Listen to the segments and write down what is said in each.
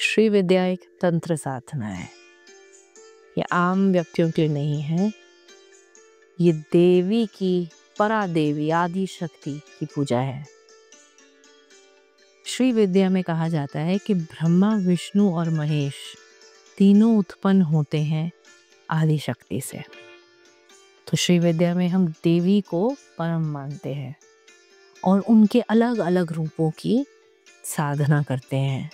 श्री विद्या एक तंत्र साधना है। ये आम व्यक्तियों के लिए नहीं है। ये देवी की, परादेवी आदि शक्ति की पूजा है। श्री विद्या में कहा जाता है कि ब्रह्मा, विष्णु और महेश तीनों उत्पन्न होते हैं आदि शक्ति से। तो श्री विद्या में हम देवी को परम मानते हैं और उनके अलग अलग रूपों की साधना करते हैं।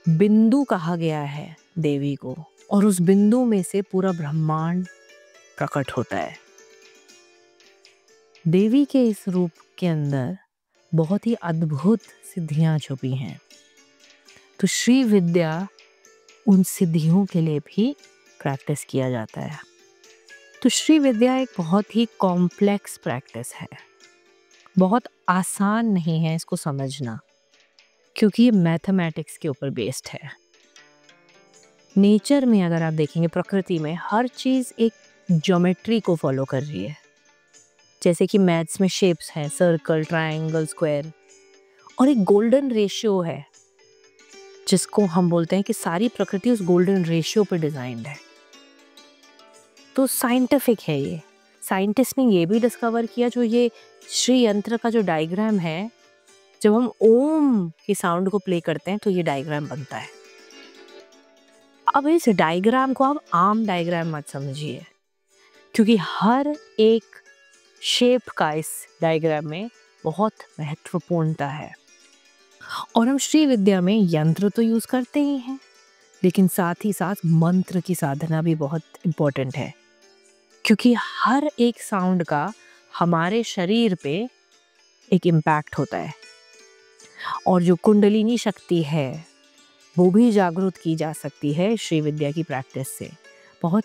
बिंदु कहा गया है देवी को, और उस बिंदु में से पूरा ब्रह्मांड प्रकट होता है। देवी के इस रूप के अंदर बहुत ही अद्भुत सिद्धियां छुपी हैं। तो श्री विद्या उन सिद्धियों के लिए भी प्रैक्टिस किया जाता है। तो श्री विद्या एक बहुत ही कॉम्प्लेक्स प्रैक्टिस है। बहुत आसान नहीं है इसको समझना, क्योंकि ये मैथमेटिक्स के ऊपर बेस्ड है। नेचर में अगर आप देखेंगे, प्रकृति में हर चीज़ एक ज्योमेट्री को फॉलो कर रही है। जैसे कि मैथ्स में शेप्स हैं, सर्कल, ट्रायंगल, स्क्वायर, और एक गोल्डन रेशियो है जिसको हम बोलते हैं कि सारी प्रकृति उस गोल्डन रेशियो पर डिजाइन्ड है। तो साइंटिफिक है ये। साइंटिस्ट ने ये भी डिस्कवर किया, जो ये श्री यंत्र का जो डायग्राम है, जब हम ओम के साउंड को प्ले करते हैं तो ये डायग्राम बनता है। अब इस डायग्राम को आप आम डायग्राम मत समझिए, क्योंकि हर एक शेप का इस डायग्राम में बहुत महत्वपूर्णता है। और हम श्री विद्या में यंत्र तो यूज करते ही हैं, लेकिन साथ ही साथ मंत्र की साधना भी बहुत इम्पोर्टेंट है, क्योंकि हर एक साउंड का हमारे शरीर पे एक इम्पैक्ट होता है। और जो कुंडलिनी शक्ति है वो भी जागृत की जा सकती है श्री विद्या की प्रैक्टिस से, बहुत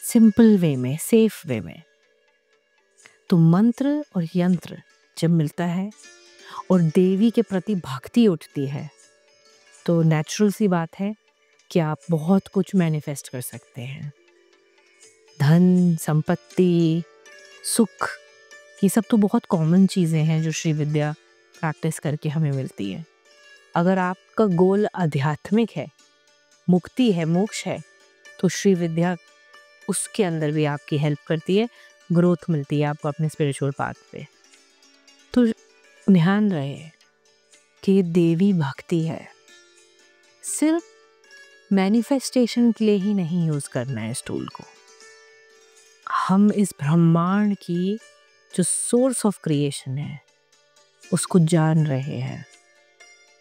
सिंपल वे में, सेफ वे में। तो मंत्र और यंत्र जब मिलता है और देवी के प्रति भक्ति उठती है, तो नेचुरल सी बात है कि आप बहुत कुछ मैनिफेस्ट कर सकते हैं। धन, संपत्ति, सुख, ये सब तो बहुत कॉमन चीज़ें हैं जो श्री विद्या प्रैक्टिस करके हमें मिलती है। अगर आपका गोल आध्यात्मिक है, मुक्ति है, मोक्ष है, तो श्री विद्या उसके अंदर भी आपकी हेल्प करती है, ग्रोथ मिलती है आपको अपने स्पिरिचुअल पाथ पे। तो ध्यान रहे कि ये देवी भक्ति है। सिर्फ मैनिफेस्टेशन के लिए ही नहीं यूज़ करना है इस टूल को। हम इस ब्रह्मांड की जो सोर्स ऑफ क्रिएशन है उसको जान रहे हैं,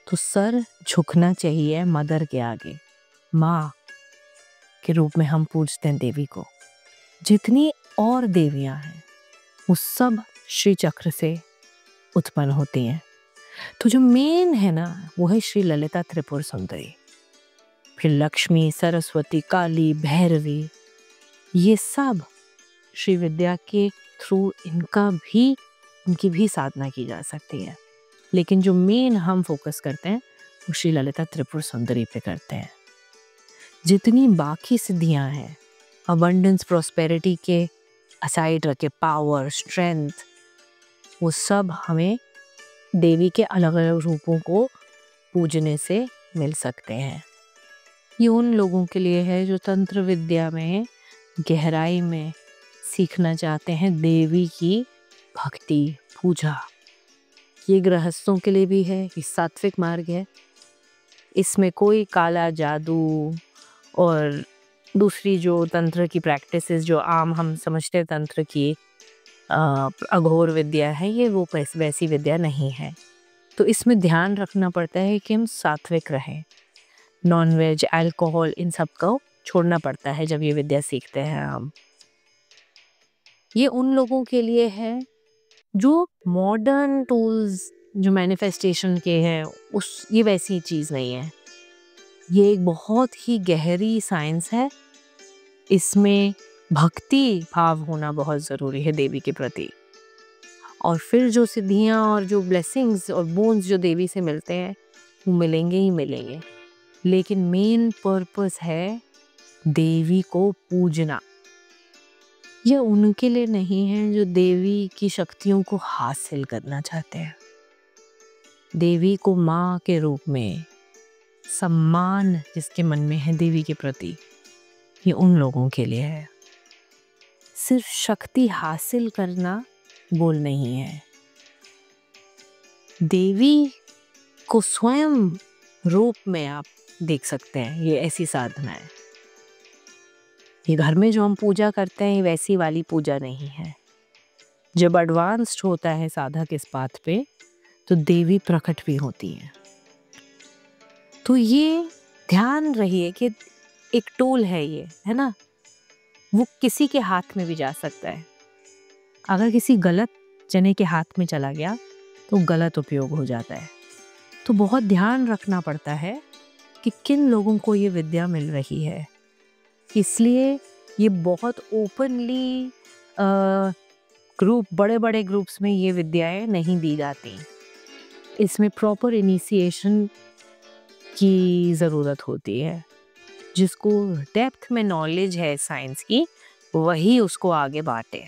तो सर झुकना चाहिए मदर के आगे। माँ के रूप में हम पूजते हैं देवी को। जितनी और देवियां हैं वो सब श्री चक्र से उत्पन्न होती हैं। तो जो मेन है ना, वो है श्री ललिता त्रिपुर सुंदरी, फिर लक्ष्मी, सरस्वती, काली, भैरवी। ये सब श्री विद्या के थ्रू इनकी भी साधना की जा सकती है, लेकिन जो मेन हम फोकस करते हैं वो श्री ललिता त्रिपुर सुंदरी पे करते हैं। जितनी बाकी सिद्धियां हैं, अबंडेंस, प्रॉस्पेरिटी के असाइड रखे, पावर, स्ट्रेंथ, वो सब हमें देवी के अलग अलग रूपों को पूजने से मिल सकते हैं। ये उन लोगों के लिए है जो तंत्र विद्या में गहराई में सीखना चाहते हैं देवी की भक्ति, पूजा। ये गृहस्थों के लिए भी है, ये सात्विक मार्ग है। इसमें कोई काला जादू और दूसरी जो तंत्र की प्रैक्टिसेस जो आम हम समझते हैं तंत्र की अघोर विद्या है, ये वो वैसी विद्या नहीं है। तो इसमें ध्यान रखना पड़ता है कि हम सात्विक रहें। नॉनवेज, अल्कोहल, इन सब को छोड़ना पड़ता है जब ये विद्या सीखते हैं हम। ये उन लोगों के लिए है जो मॉडर्न टूल्स जो मैनिफेस्टेशन के हैं, ये वैसी चीज़ नहीं है। ये एक बहुत ही गहरी साइंस है। इसमें भक्ति भाव होना बहुत ज़रूरी है देवी के प्रति। और फिर जो सिद्धियाँ और जो ब्लेसिंग्स और बोन्स जो देवी से मिलते हैं वो मिलेंगे ही मिलेंगे, लेकिन मेन पर्पस है देवी को पूजना। ये उनके लिए नहीं है जो देवी की शक्तियों को हासिल करना चाहते हैं। देवी को माँ के रूप में सम्मान जिसके मन में है देवी के प्रति, ये उन लोगों के लिए है। सिर्फ शक्ति हासिल करना गोल नहीं है। देवी को स्वयं रूप में आप देख सकते हैं, ये ऐसी साधना है। ये घर में जो हम पूजा करते हैं, ये वैसी वाली पूजा नहीं है। जब एडवांस्ड होता है साधक इस बात पे, तो देवी प्रकट भी होती है। तो ये ध्यान रहिए कि एक टूल है ये, है ना, वो किसी के हाथ में भी जा सकता है। अगर किसी गलत जने के हाथ में चला गया तो गलत उपयोग हो जाता है। तो बहुत ध्यान रखना पड़ता है कि किन लोगों को ये विद्या मिल रही है। इसलिए ये बहुत ओपनली ग्रुप, बड़े बड़े ग्रुप्स में ये विद्याएं नहीं दी जाती। इसमें प्रॉपर इनिशिएशन की ज़रूरत होती है। जिसको डेप्थ में नॉलेज है साइंस की, वही उसको आगे बांटे।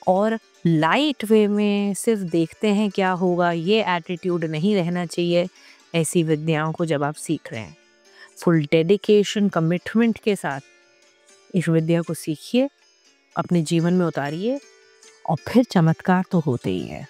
और लाइट वे में सिर्फ देखते हैं क्या होगा, ये एटीट्यूड नहीं रहना चाहिए ऐसी विद्याओं को जब आप सीख रहे हैं। फुल डेडिकेशन, कमिटमेंट के साथ इस विद्या को सीखिए, अपने जीवन में उतारिए, और फिर चमत्कार तो होते ही है।